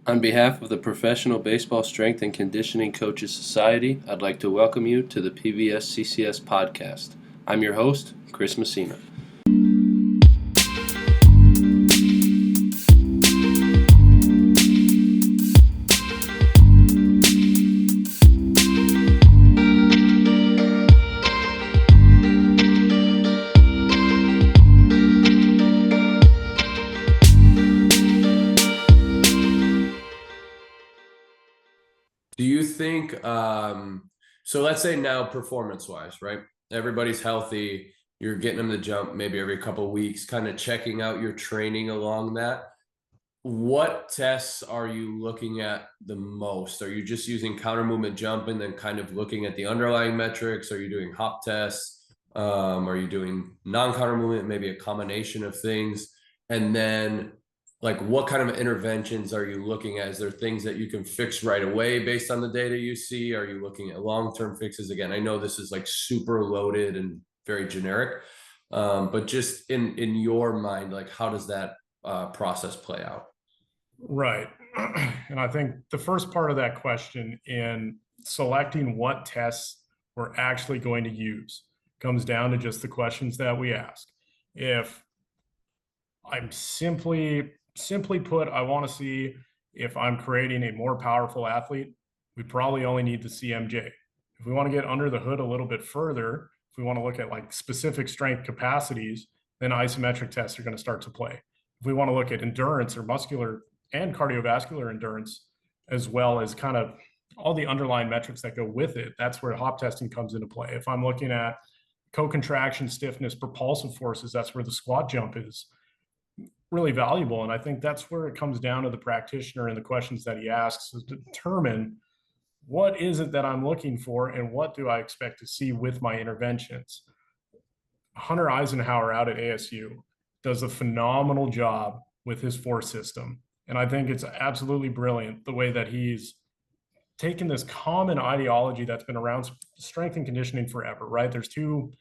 On behalf of the Professional Baseball Strength and Conditioning Coaches Society, I'd like to welcome you to the PBSCCS Podcast. I'm your host, Chris Messina. Do you think, so let's say now performance-wise, right? Everybody's healthy, you're getting them to jump maybe every couple of weeks, kind of checking out your training along that. What tests are you looking at the most? Are you just using counter movement jump and then kind of looking at the underlying metrics? Are you doing hop tests? Are you doing non-counter movement, maybe a combination of things? And then like what kind of interventions are you looking at? Is there things that you can fix right away based on the data you see? Are you looking at long-term fixes? Again, I know this is like super loaded and very generic, but just in your mind, like how does that process play out? Right. And I think the first part of that question in selecting what tests we're actually going to use comes down to just the questions that we ask. If I'm simply put, I want to see if I'm creating a more powerful athlete, we probably only need the CMJ. If we want to get under the hood a little bit further, if we want to look at like specific strength capacities, then isometric tests are going to start to play. If we want to look at endurance or muscular and cardiovascular endurance, as well as kind of all the underlying metrics that go with it, that's where hop testing comes into play. If I'm looking at co-contraction, stiffness, propulsive forces, that's where the squat jump is really valuable. And I think that's where it comes down to the practitioner and the questions that he asks to determine what is it that I'm looking for and what do I expect to see with my interventions. Hunter Eisenhower out at ASU does a phenomenal job with his force system. And I think it's absolutely brilliant the way that he's taken this common ideology that's been around strength and conditioning forever, right? There's two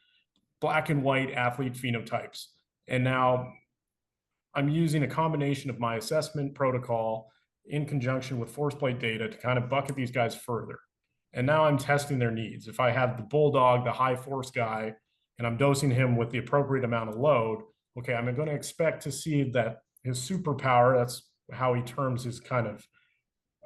black and white athlete phenotypes. And now I'm using a combination of my assessment protocol in conjunction with force plate data to kind of bucket these guys further. And now I'm testing their needs. If I have the bulldog, the high force guy, and I'm dosing him with the appropriate amount of load, okay, I'm going to expect to see that his superpower, that's how he terms his kind of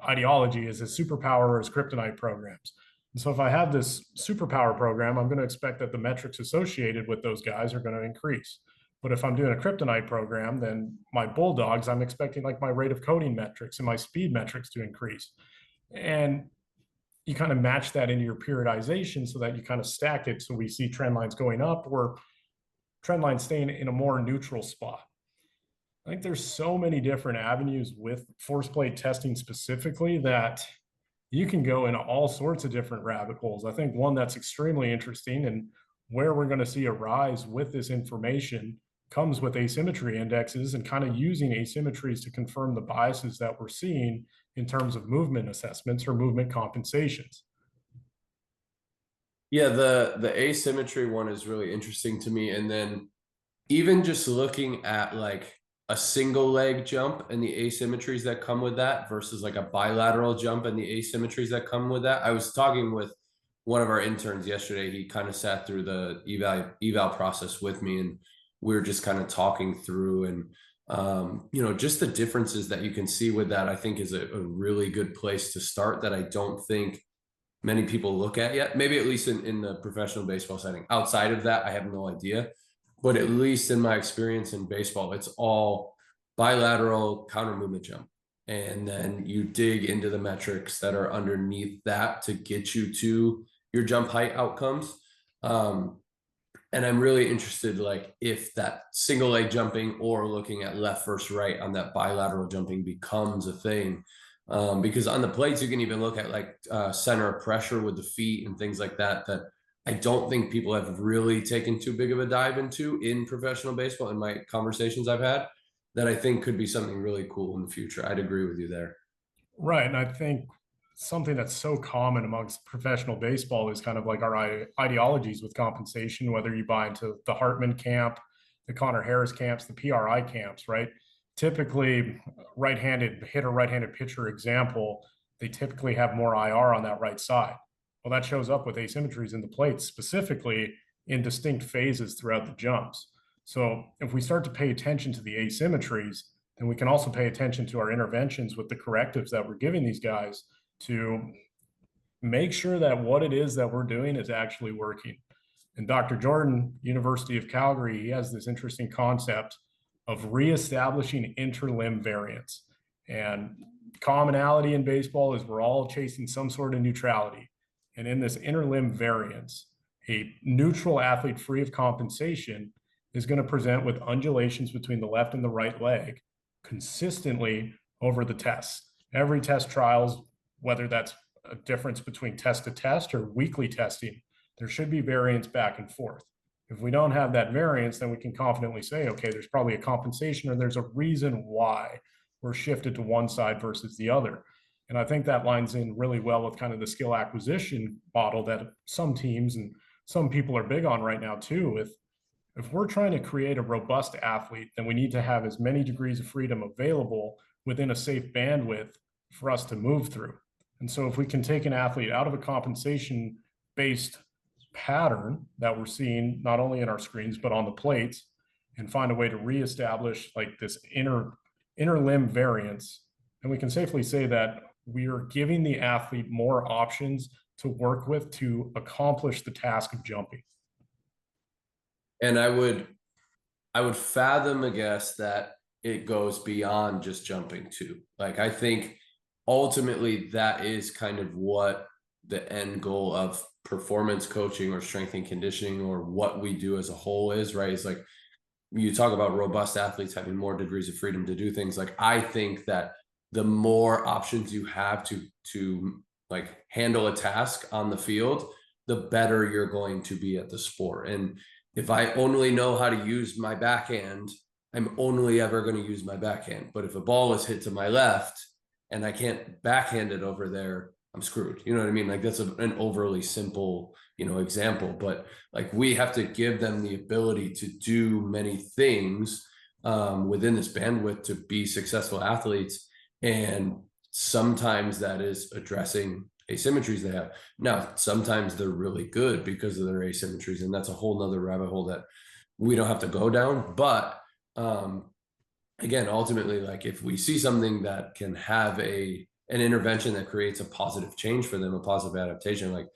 ideology, is his superpower or his kryptonite programs. And so if I have this superpower program, I'm going to expect that the metrics associated with those guys are going to increase. But if I'm doing a kryptonite program, then my bulldogs, I'm expecting like my rate of coding metrics and my speed metrics to increase. And you kind of match that into your periodization so that you kind of stack it. So we see trend lines going up or trend lines staying in a more neutral spot. I think there's so many different avenues with force plate testing specifically that you can go in all sorts of different rabbit holes. I think one that's extremely interesting and where we're going to see a rise with this information comes with asymmetry indexes and kind of using asymmetries to confirm the biases that we're seeing in terms of movement assessments or movement compensations. Yeah, the asymmetry one is really interesting to me. And then even just looking at like a single leg jump and the asymmetries that come with that versus like a bilateral jump and the asymmetries that come with that. I was talking with one of our interns yesterday. He kind of sat through the eval process with me, and we were just kind of talking through and just the differences that you can see with that, I think is a really good place to start that I don't think many people look at yet. Maybe at least in the professional baseball setting. Outside of that, I have no idea. But at least in my experience in baseball, it's all bilateral counter movement jump. And then you dig into the metrics that are underneath that to get you to your jump height outcomes. And I'm really interested, like if that single leg jumping or looking at left versus right on that bilateral jumping becomes a thing. Because on the plates, you can even look at like center of pressure with the feet and things like that, that I don't think people have really taken too big of a dive into in professional baseball in my conversations I've had, that I think could be something really cool in the future. I'd agree with you there. Right. And I think something that's so common amongst professional baseball is kind of like our ideologies with compensation, whether you buy into the Hartman camp, the Connor Harris camps, the PRI camps, right? typically right-handed hitter, right-handed pitcher example, they typically have more IR on that right side. Well, that shows up with asymmetries in the plates, specifically in distinct phases throughout the jumps. So if we start to pay attention to the asymmetries, then we can also pay attention to our interventions with the correctives that we're giving these guys to make sure that what it is that we're doing is actually working. And Dr. Jordan, University of Calgary, he has this interesting concept of reestablishing interlimb variance. And commonality in baseball is we're all chasing some sort of neutrality. And in this interlimb variance, a neutral athlete free of compensation is going to present with undulations between the left and the right leg consistently over the tests. Every test trials, whether that's a difference between test to test or weekly testing, there should be variance back and forth. If we don't have that variance, then we can confidently say, okay, there's probably a compensation or there's a reason why we're shifted to one side versus the other. And I think that lines in really well with kind of the skill acquisition model that some teams and some people are big on right now too. If we're trying to create a robust athlete, then we need to have as many degrees of freedom available within a safe bandwidth for us to move through. And so if we can take an athlete out of a compensation-based pattern that we're seeing not only in our screens, but on the plates, and find a way to reestablish like this inner limb variance, and we can safely say that we are giving the athlete more options to work with to accomplish the task of jumping. And I would fathom a guess that it goes beyond just jumping too. Like, I think ultimately that is kind of what the end goal of performance coaching or strength and conditioning or what we do as a whole is, right? It's like, you talk about robust athletes having more degrees of freedom to do things. Like, I think that the more options you have to like handle a task on the field, the better you're going to be at the sport. And if I only know how to use my backhand, I'm only ever going to use my backhand. But if a ball is hit to my left and I can't backhand it over there, I'm screwed. You know what I mean? Like, that's an overly simple, example, but like, we have to give them the ability to do many things within this bandwidth to be successful athletes. And sometimes that is addressing asymmetries they have. Now, sometimes they're really good because of their asymmetries, and that's a whole nother rabbit hole that we don't have to go down. But again, ultimately, like, if we see something that can have an intervention that creates a positive change for them, a positive adaptation, like,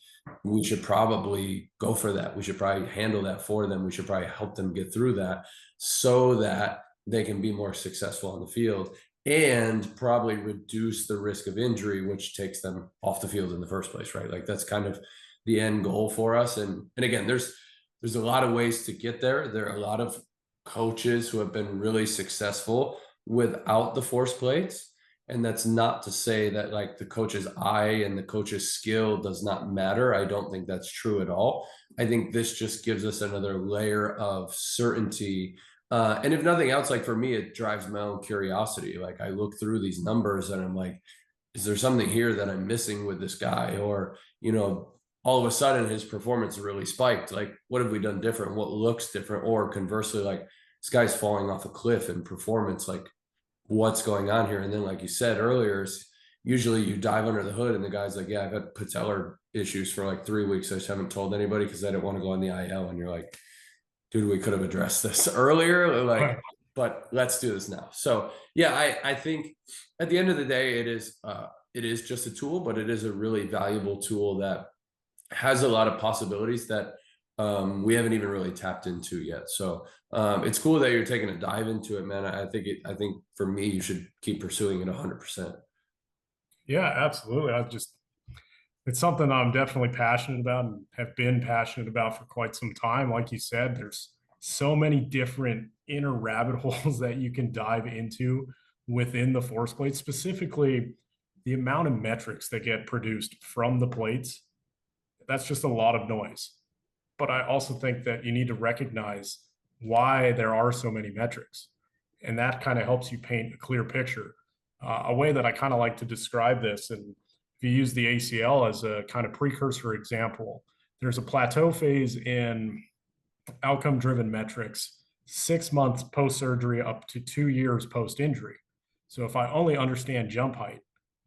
we should probably go for that. We should probably handle that for them. We should probably help them get through that so that they can be more successful on the field and probably reduce the risk of injury, which takes them off the field in the first place, right? Like, that's kind of the end goal for us. And again, there's a lot of ways to get there. There are a lot of coaches who have been really successful without the force plates. And that's not to say that like the coach's eye and the coach's skill does not matter. I don't think that's true at all. I think this just gives us another layer of certainty. And if nothing else, like, for me, it drives my own curiosity. Like, I look through these numbers and I'm like, is there something here that I'm missing with this guy? Or, all of a sudden his performance really spiked. Like, what have we done different? What looks different? Or conversely, like, this guy's falling off a cliff in performance. Like, what's going on here? And then, like you said earlier, usually you dive under the hood and the guy's like, yeah, I've had patellar issues for like 3 weeks. I just haven't told anybody because I didn't want to go on the IL. And you're like, dude, we could have addressed this earlier. Like, but let's do this now. So yeah, I think at the end of the day, it is just a tool, but it is a really valuable tool that has a lot of possibilities that we haven't even really tapped into yet. So it's cool that you're taking a dive into it, man. I think for me, you should keep pursuing it 100%. Yeah, absolutely. It's something I'm definitely passionate about and have been passionate about for quite some time. Like you said, there's so many different inner rabbit holes that you can dive into within the force plate, specifically the amount of metrics that get produced from the plates. That's just a lot of noise. But I also think that you need to recognize why there are so many metrics. And that kind of helps you paint a clear picture. A way that I kind of like to describe this, and if you use the ACL as a kind of precursor example, there's a plateau phase in outcome-driven metrics 6 months post-surgery up to 2 years post-injury. So if I only understand jump height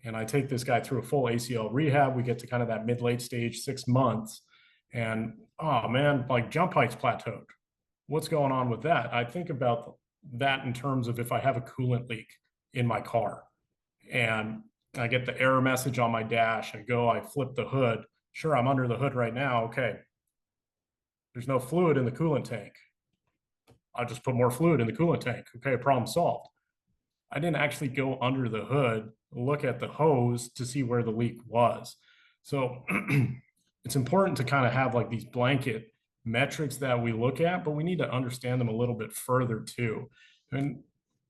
and I take this guy through a full ACL rehab, we get to kind of that mid-late stage, 6 months, and oh man, like jump height's plateaued. What's going on with that? I think about that in terms of if I have a coolant leak in my car and I get the error message on my dash, I flip the hood. Sure, I'm under the hood right now. Okay. There's no fluid in the coolant tank. I'll just put more fluid in the coolant tank. Okay, problem solved. I didn't actually go under the hood, look at the hose to see where the leak was. So it's important to kind of have like these blanket metrics that we look at, but we need to understand them a little bit further too. And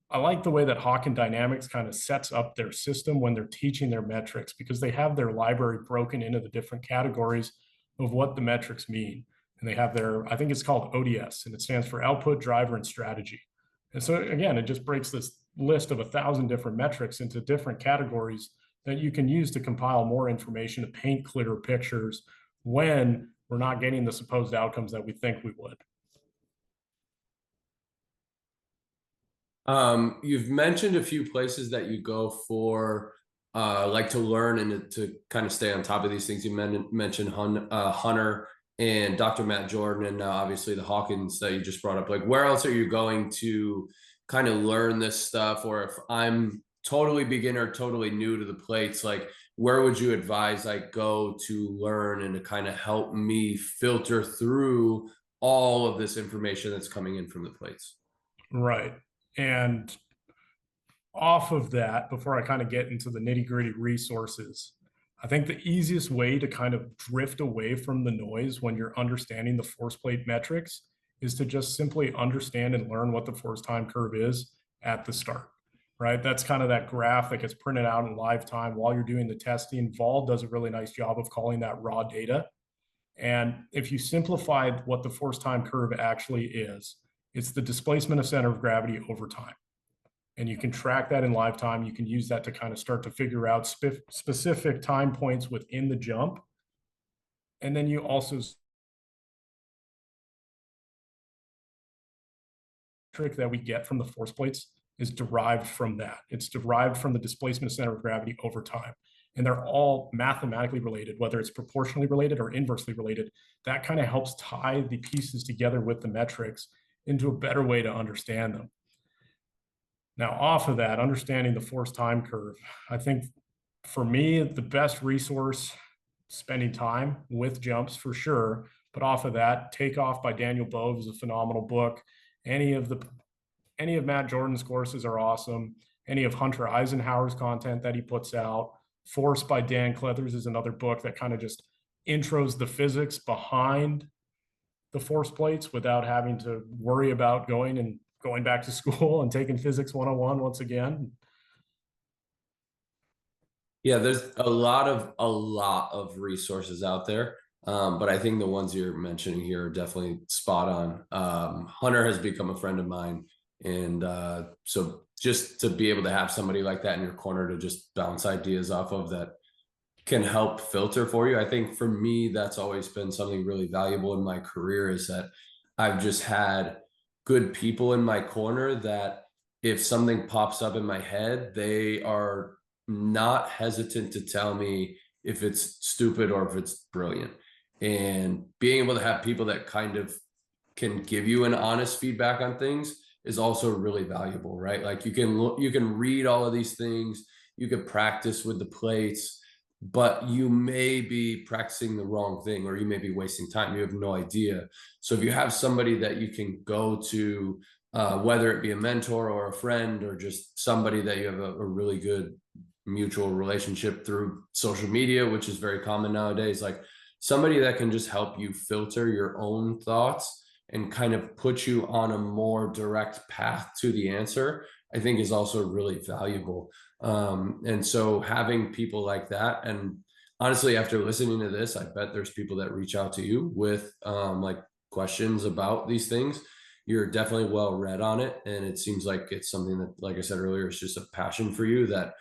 I like the way that Hawken Dynamics kind of sets up their system when they're teaching their metrics, because they have their library broken into the different categories of what the metrics mean. And they have their, I think it's called ODS, and it stands for output, driver, and strategy. And so again, it just breaks this list of 1,000 different metrics into different categories that you can use to compile more information to paint clearer pictures when we're not getting the supposed outcomes that we think we would. You've mentioned a few places that you go for like to learn and to kind of stay on top of these things. You mentioned Hunter and Dr. Matt Jordan, and now obviously the Hawkins that you just brought up. Like, where else are you going to kind of learn this stuff? Or if I'm totally beginner, totally new to the plates, like where would you advise I go to learn and to kind of help me filter through all of this information that's coming in from the plates? Right. And off of that, before I kind of get into the nitty-gritty resources, I think the easiest way to kind of drift away from the noise when you're understanding the force plate metrics is to just simply understand and learn what the force time curve is at the start, right? That's kind of that graph that gets printed out in live time while you're doing the testing. Vol does a really nice job of calling that raw data. And if you simplify what the force time curve actually is, it's the displacement of center of gravity over time. And you can track that in live time. You can use that to kind of start to figure out specific time points within the jump. And then you also trick that we get from the force plates is derived from that. It's derived from the displacement of center of gravity over time. And they're all mathematically related, whether it's proportionally related or inversely related. That kind of helps tie the pieces together with the metrics into a better way to understand them. Now, off of that, understanding the force time curve, I think for me, the best resource, spending time with jumps for sure, but off of that, Take Off by Daniel Bove is a phenomenal book. Any of Matt Jordan's courses are awesome. Any of Hunter Eisenhower's content that he puts out. Force by Dan Clethers is another book that kind of just intros the physics behind the force plates without having to worry about going back to school and taking physics 101 once again. Yeah, there's a lot of resources out there. But I think the ones you're mentioning here are definitely spot on. Hunter has become a friend of mine. And so just to be able to have somebody like that in your corner to just bounce ideas off of that can help filter for you. I think for me, that's always been something really valuable in my career, is that I've just had good people in my corner that if something pops up in my head, they are not hesitant to tell me if it's stupid or if it's brilliant. And being able to have people that kind of can give you an honest feedback on things is also really valuable, right? Like you can read all of these things, you can practice with the plates, but you may be practicing the wrong thing, or you may be wasting time. You have no idea. So if you have somebody that you can go to, whether it be a mentor or a friend or just somebody that you have a really good mutual relationship through social media, which is very common nowadays, like somebody that can just help you filter your own thoughts and kind of put you on a more direct path to the answer, I think is also really valuable. And so having people like that, and honestly, after listening to this, I bet there's people that reach out to you with like questions about these things. You're definitely well read on it. And it seems like it's something that, like I said earlier, is just a passion for you that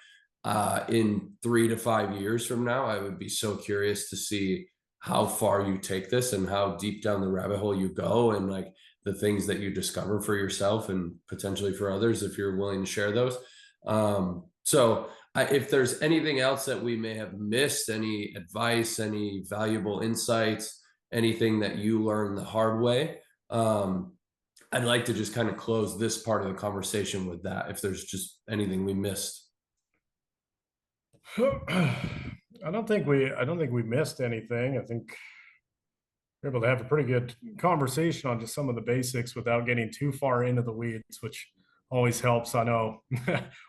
in 3 to 5 years from now, I would be so curious to see how far you take this and how deep down the rabbit hole you go, and like the things that you discover for yourself and potentially for others, if you're willing to share those. If there's anything else that we may have missed, any advice, any valuable insights, anything that you learned the hard way, I'd like to just kind of close this part of the conversation with that, if there's just anything we missed. I don't think we missed anything. I think we're able to have a pretty good conversation on just some of the basics without getting too far into the weeds, which always helps. I know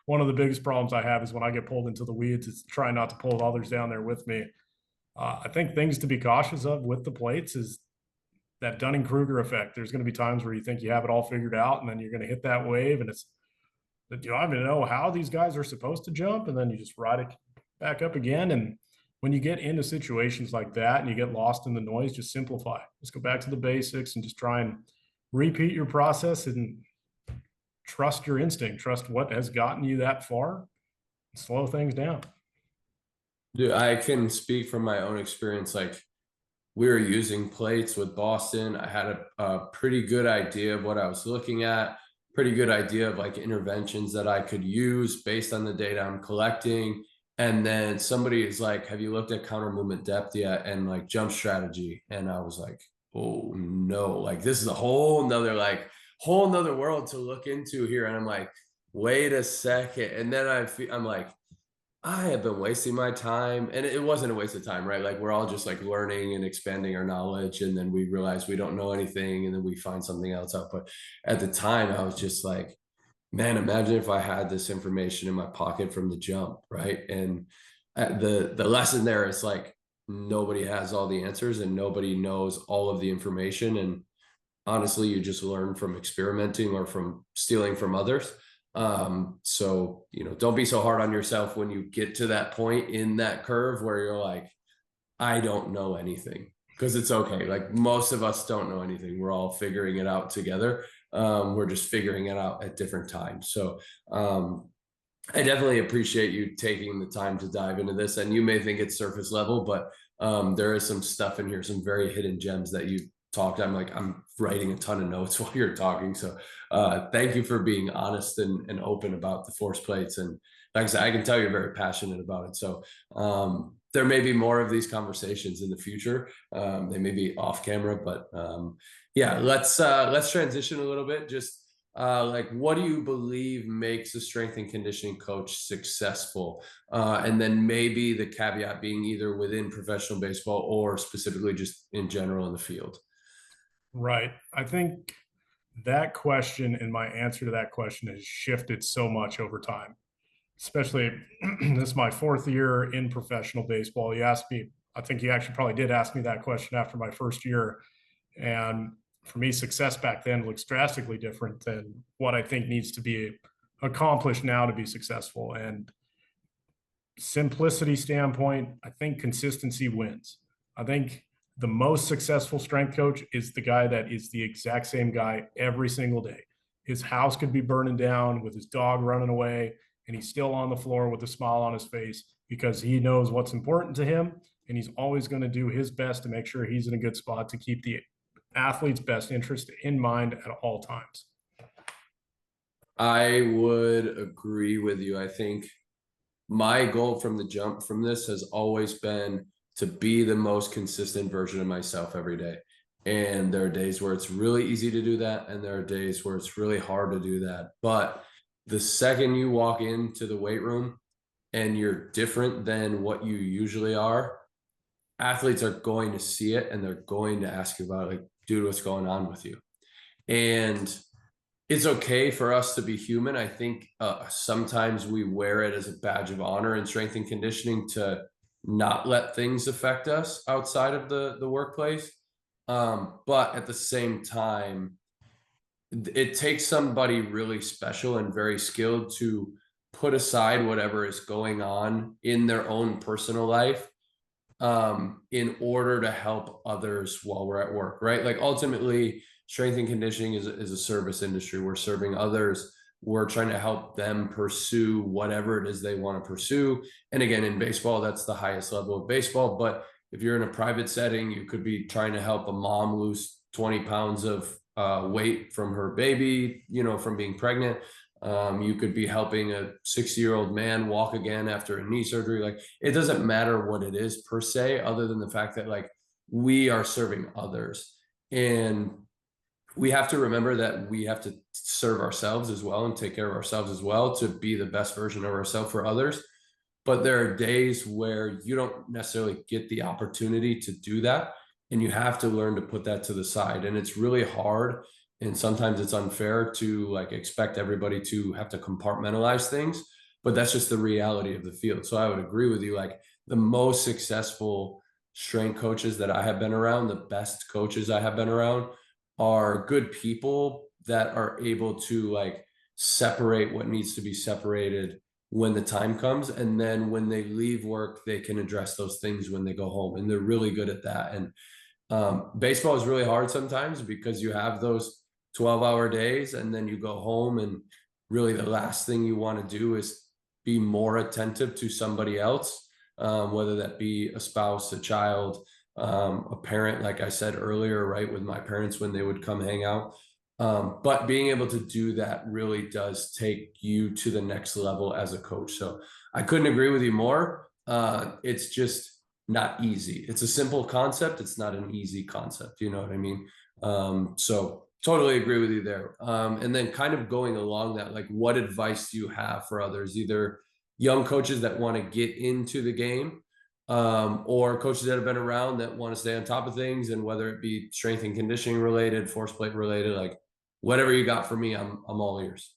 one of the biggest problems I have is when I get pulled into the weeds, is trying not to pull others down there with me. I think things to be cautious of with the plates is that Dunning-Kruger effect. There's going to be times where you think you have it all figured out, and then you're going to hit that wave, and it's that you don't even know how these guys are supposed to jump, and then you just ride it back up again. And when you get into situations like that and you get lost in the noise, just simplify. Just go back to the basics and just try and repeat your process and trust your instinct. Trust what has gotten you that far. Slow things down. Dude, I can speak from my own experience. Like, we were using plates with Boston. I had a pretty good idea of what I was looking at, pretty good idea of like interventions that I could use based on the data I'm collecting. And then somebody is like, have you looked at counter movement depth yet? And like jump strategy. And I was like, oh no, like this is a whole nother world to look into here. And I'm like, wait a second. And then I'm like, I have been wasting my time. And it wasn't a waste of time, right? Like, we're all just like learning and expanding our knowledge. And then we realize we don't know anything. And then we find something else out. But at the time I was just like, man, imagine if I had this information in my pocket from the jump, right? And the lesson there is like, nobody has all the answers and nobody knows all of the information. And honestly, you just learn from experimenting or from stealing from others. So, don't be so hard on yourself when you get to that point in that curve where you're like, I don't know anything, because it's okay. Like, most of us don't know anything. We're all figuring it out together. We're just figuring it out at different times. So, I definitely appreciate you taking the time to dive into this. And you may think it's surface level, but there is some stuff in here, some very hidden gems that you talked. I'm writing a ton of notes while you're talking. So thank you for being honest and open about the force plates. And like I said, I can tell you're very passionate about it. So there may be more of these conversations in the future. They may be off camera, but yeah, let's transition a little bit. Just like, what do you believe makes a strength and conditioning coach successful? And then maybe the caveat being either within professional baseball or specifically just in general in the field. Right. I think that question and my answer to that question has shifted so much over time, especially this is my 4th year in professional baseball. You asked me, I think you actually probably did ask me that question after my first year. And for me, success back then looks drastically different than what I think needs to be accomplished now to be successful. And simplicity standpoint, I think consistency wins. I think the most successful strength coach is the guy that is the exact same guy every single day. His house could be burning down with his dog running away, and he's still on the floor with a smile on his face because he knows what's important to him. And he's always going to do his best to make sure he's in a good spot to keep the athlete's best interest in mind at all times. I would agree with you. I think my goal from the jump from this has always been to be the most consistent version of myself every day. And there are days where it's really easy to do that. And there are days where it's really hard to do that. But the second you walk into the weight room and you're different than what you usually are, athletes are going to see it and they're going to ask you about it, like, dude, what's going on with you? And it's okay for us to be human. I think sometimes we wear it as a badge of honor in strength and conditioning to not let things affect us outside of the workplace. But at the same time, it takes somebody really special and very skilled to put aside whatever is going on in their own personal life in order to help others while we're at work, right? Like, ultimately, strength and conditioning is a service industry. We're serving others. We're trying to help them pursue whatever it is they want to pursue. And again, in baseball, that's the highest level of baseball. But if you're in a private setting, you could be trying to help a mom lose 20 pounds of weight from her baby, from being pregnant. You could be helping a 60-year-old man walk again after a knee surgery. Like, it doesn't matter what it is per se, other than the fact that like we are serving others. And we have to remember that we have to serve ourselves as well and take care of ourselves as well to be the best version of ourselves for others. But there are days where you don't necessarily get the opportunity to do that. And you have to learn to put that to the side. And it's really hard. And sometimes it's unfair to like expect everybody to have to compartmentalize things, but that's just the reality of the field. So I would agree with you. Like, the most successful strength coaches that I have been around, the best coaches I have been around, are good people that are able to like separate what needs to be separated when the time comes. And then when they leave work, they can address those things when they go home. And they're really good at that. And baseball is really hard sometimes because you have those 12-hour days and then you go home, and really the last thing you want to do is be more attentive to somebody else, whether that be a spouse, a child, a parent, like I said earlier, right, with my parents when they would come hang out. But being able to do that really does take you to the next level as a coach. So I couldn't agree with you more. It's just not easy. It's a simple concept. It's not an easy concept. You know what I mean? So totally agree with you there. And then kind of going along that, like, what advice do you have for others, either young coaches that want to get into the game, or coaches that have been around that want to stay on top of things, and whether it be strength and conditioning related, force plate related, like whatever you got for me, I'm all ears.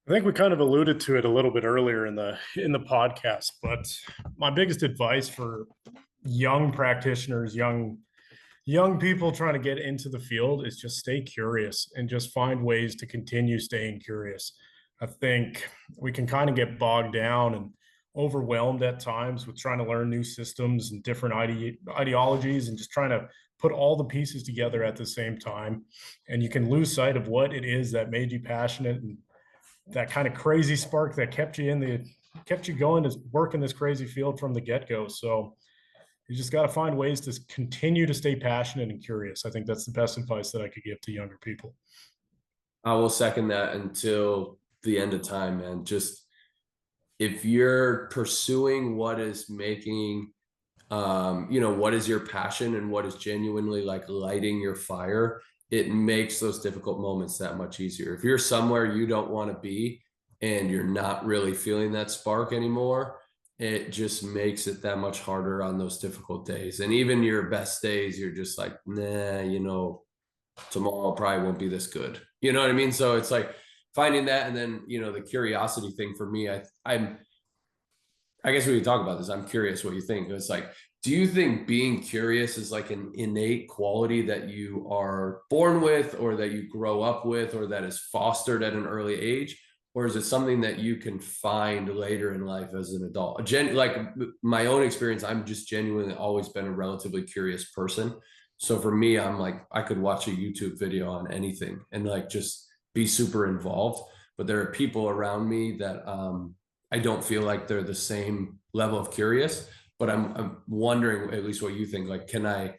I think we kind of alluded to it a little bit earlier in the podcast, but my biggest advice for young practitioners, young people trying to get into the field, is just stay curious and just find ways to continue staying curious. I think we can kind of get bogged down and overwhelmed at times with trying to learn new systems and different ideologies, and just trying to put all the pieces together at the same time. And you can lose sight of what it is that made you passionate, and that kind of crazy spark that kept you going to work in this crazy field from the get-go. So you just got to find ways to continue to stay passionate and curious. I think that's the best advice that I could give to younger people. I will second that until the end of time, man. Just, if you're pursuing what is making, what is your passion and what is genuinely like lighting your fire, it makes those difficult moments that much easier. If you're somewhere you don't want to be and you're not really feeling that spark anymore, it just makes it that much harder on those difficult days. And even your best days, you're just like, nah, tomorrow probably won't be this good. You know what I mean? So it's like finding that. And then, the curiosity thing for me, I guess we could talk about this. I'm curious what you think. It's like, do you think being curious is like an innate quality that you are born with, or that you grow up with, or that is fostered at an early age? Or is it something that you can find later in life as an adult? Like my own experience, I'm just genuinely always been a relatively curious person. So for me, I'm like, I could watch a YouTube video on anything and like just be super involved. But there are people around me that I don't feel like they're the same level of curious. But I'm wondering, at least what you think, like, can I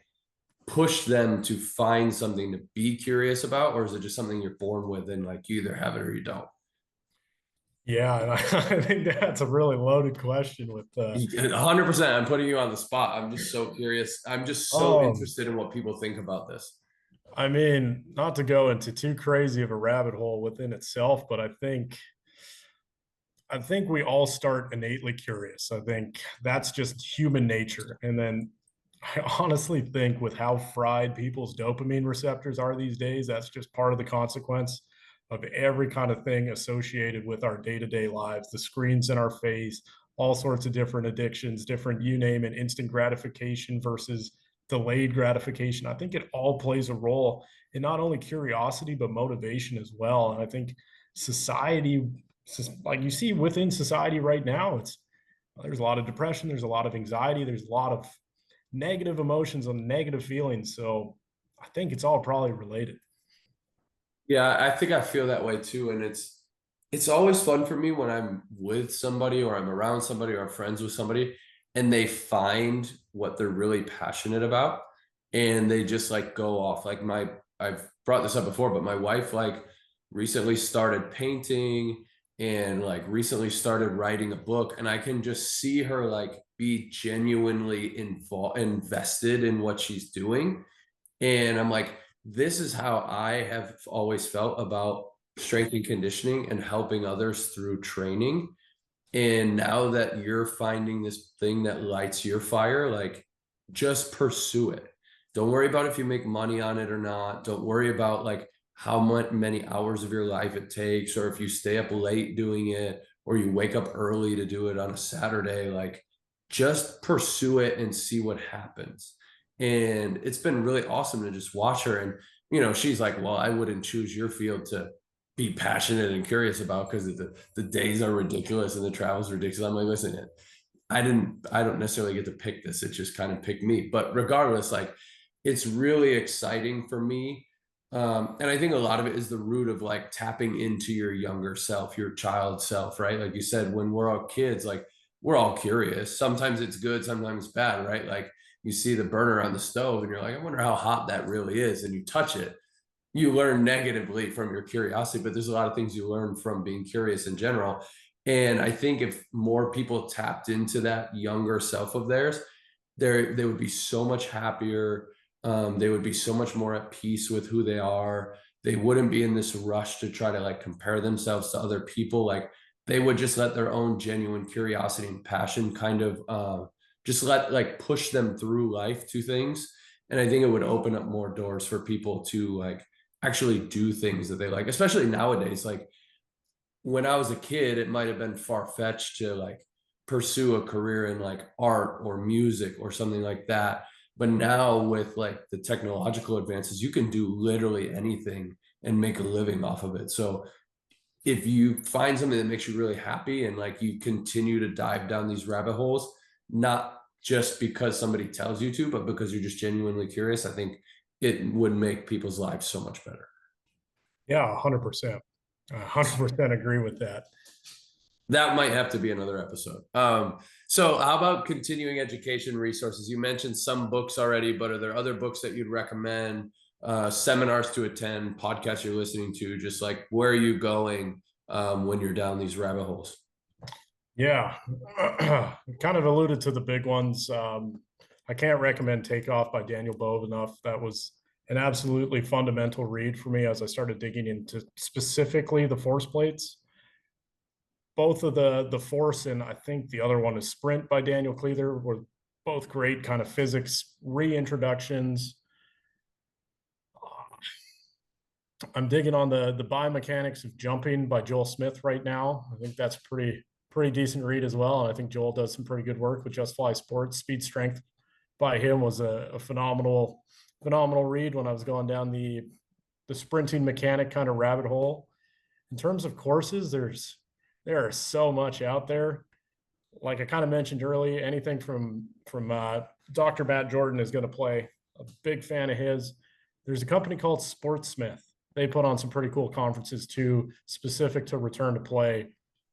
push them to find something to be curious about, or is it just something you're born with and like you either have it or you don't? Yeah, and I think that's a really loaded question with 100%. I'm putting you on the spot. I'm just so curious. I'm just so interested in what people think about this. I mean, not to go into too crazy of a rabbit hole within itself, but I think we all start innately curious. I think that's just human nature. And then I honestly think with how fried people's dopamine receptors are these days, that's just part of the consequence of every kind of thing associated with our day-to-day lives, the screens in our face, all sorts of different addictions, different, you name it, instant gratification versus delayed gratification. I think it all plays a role in not only curiosity, but motivation as well. And I think society, like you see within society right now, there's a lot of depression, there's a lot of anxiety, there's a lot of negative emotions and negative feelings. So I think it's all probably related. Yeah, I think I feel that way too. And it's always fun for me when I'm with somebody, or I'm around somebody, or I'm friends with somebody, and they find what they're really passionate about. and they just like go off. Like I've brought this up before, but my wife like recently started painting and like recently started writing a book, and I can just see her like be genuinely invested in what she's doing. And I'm like, this is how I have always felt about strength and conditioning and helping others through training. And now that you're finding this thing that lights your fire, like just pursue it. Don't worry about if you make money on it or not. Don't worry about like how many hours of your life it takes, or if you stay up late doing it, or you wake up early to do it on a Saturday. Like just pursue it and see what happens. And it's been really awesome to just watch her. And, she's like, well, I wouldn't choose your field to be passionate and curious about because the days are ridiculous and the travel's ridiculous. I'm like, listen, I don't necessarily get to pick this. It just kind of picked me. But regardless, like it's really exciting for me. And I think a lot of it is the root of like tapping into your younger self, your child self, right? Like you said, when we're all kids, like we're all curious. Sometimes it's good, sometimes bad, right? Like you see the burner on the stove and you're like, I wonder how hot that really is. And you touch it, you learn negatively from your curiosity, but there's a lot of things you learn from being curious in general. And I think if more people tapped into that younger self of theirs, they would be so much happier. They would be so much more at peace with who they are. They wouldn't be in this rush to try to like compare themselves to other people. Like they would just let their own genuine curiosity and passion kind of just like push them through life to things. And I think it would open up more doors for people to like actually do things that they like, especially nowadays. Like when I was a kid, it might have been far-fetched to like pursue a career in like art or music or something like that. But now with like the technological advances, you can do literally anything and make a living off of it. So if you find something that makes you really happy and like you continue to dive down these rabbit holes, not just because somebody tells you to, but because you're just genuinely curious, I think it would make people's lives so much better. Yeah, 100%. 100% agree with that. That might have to be another episode. So how about continuing education resources? You mentioned some books already, but are there other books that you'd recommend, seminars to attend, podcasts you're listening to, just like where are you going when you're down these rabbit holes? Yeah, kind of alluded to the big ones. I can't recommend Takeoff by Daniel Bove enough. That was an absolutely fundamental read for me as I started digging into specifically the force plates. Both of the force and I think the other one is Sprint by Daniel Cleather were both great kind of physics reintroductions. I'm digging on the biomechanics of jumping by Joel Smith right now. I think that's pretty decent read as well. And I think Joel does some pretty good work with Just Fly Sports. Speed Strength by him was a phenomenal read when I was going down the sprinting mechanic kind of rabbit hole. In terms of courses, there are so much out there. Like I kind of mentioned earlier, anything from Dr. Matt Jordan is going to play. A big fan of his. There's a company called Sportsmith. They put on some pretty cool conferences too, specific to return to play.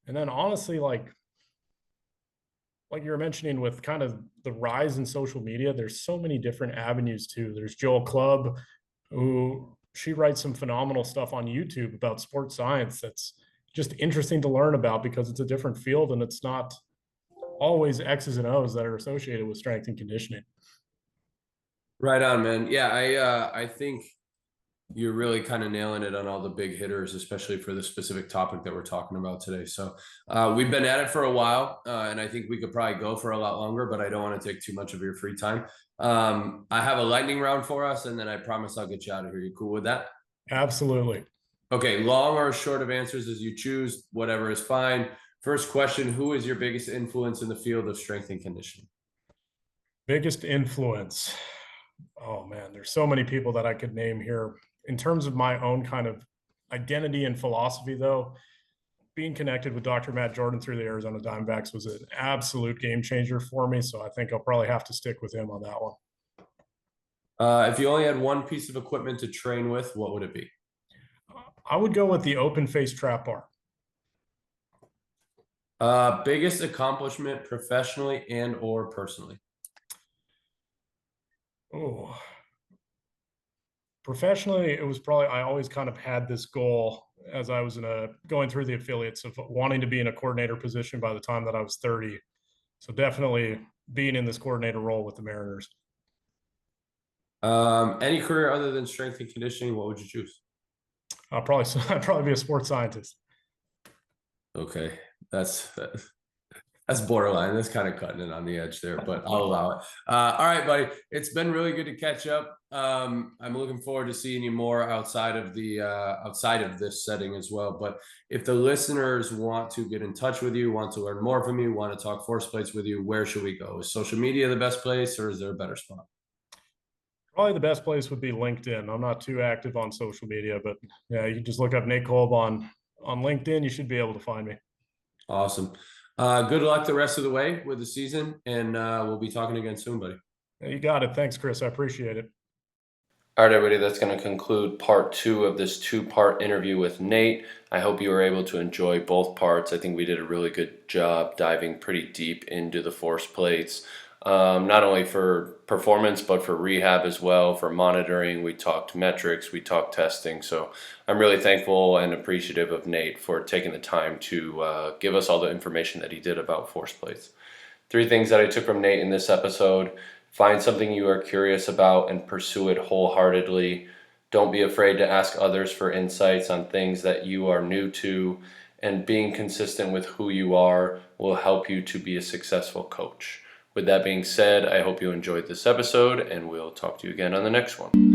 And then honestly, like you were mentioning with kind of the rise in social media, there's so many different avenues too. There's Joel Clubb, who she writes some phenomenal stuff on YouTube about sports science that's just interesting to learn about because it's a different field and it's not always X's and O's that are associated with strength and conditioning. Right on, man. Yeah, I think you're really kind of nailing it on all the big hitters, especially for the specific topic that we're talking about today. So we've been at it for a while, and I think we could probably go for a lot longer, but I don't want to take too much of your free time. I have a lightning round for us, and then I promise I'll get you out of here. You cool with that? Absolutely. Okay, long or short of answers as you choose, whatever is fine. First question, who is your biggest influence in the field of strength and conditioning? Biggest influence. Oh man, there's so many people that I could name here. In terms of my own kind of identity and philosophy, though, being connected with Dr. Matt Jordan through the Arizona Diamondbacks was an absolute game changer for me. So I think I'll probably have to stick with him on that one. If you only had one piece of equipment to train with, what would it be? I would go with the open face trap bar. Biggest accomplishment professionally and or personally? Oh, Professionally, it was probably, I always kind of had this goal as I was going through the affiliates of wanting to be in a coordinator position by the time that I was 30. So definitely being in this coordinator role with the Mariners. Any career other than strength and conditioning, what would you choose? I'd probably be a sports scientist. Okay, that's borderline. That's kind of cutting it on the edge there, but I'll allow it. All right, buddy. It's been really good to catch up. I'm looking forward to seeing you more outside of this setting as well. But if the listeners want to get in touch with you, want to learn more from you, want to talk force plates with you, where should we go? Is social media the best place, or is there a better spot? Probably the best place would be LinkedIn. I'm not too active on social media, but yeah, you can just look up Nate Kolb on LinkedIn. You should be able to find me. Awesome. Good luck the rest of the way with the season, and we'll be talking again soon, buddy. Yeah, you got it. Thanks, Chris. I appreciate it. All right, everybody, that's going to conclude part 2 of this 2-part interview with Nate. I hope you were able to enjoy both parts. I think we did a really good job diving pretty deep into the force plates, not only for performance, but for rehab as well, for monitoring. We talked metrics, we talked testing. So I'm really thankful and appreciative of Nate for taking the time to give us all the information that he did about force plates. 3 things that I took from Nate in this episode. Find something you are curious about and pursue it wholeheartedly. Don't be afraid to ask others for insights on things that you are new to, and being consistent with who you are will help you to be a successful coach. With that being said, I hope you enjoyed this episode, and we'll talk to you again on the next one.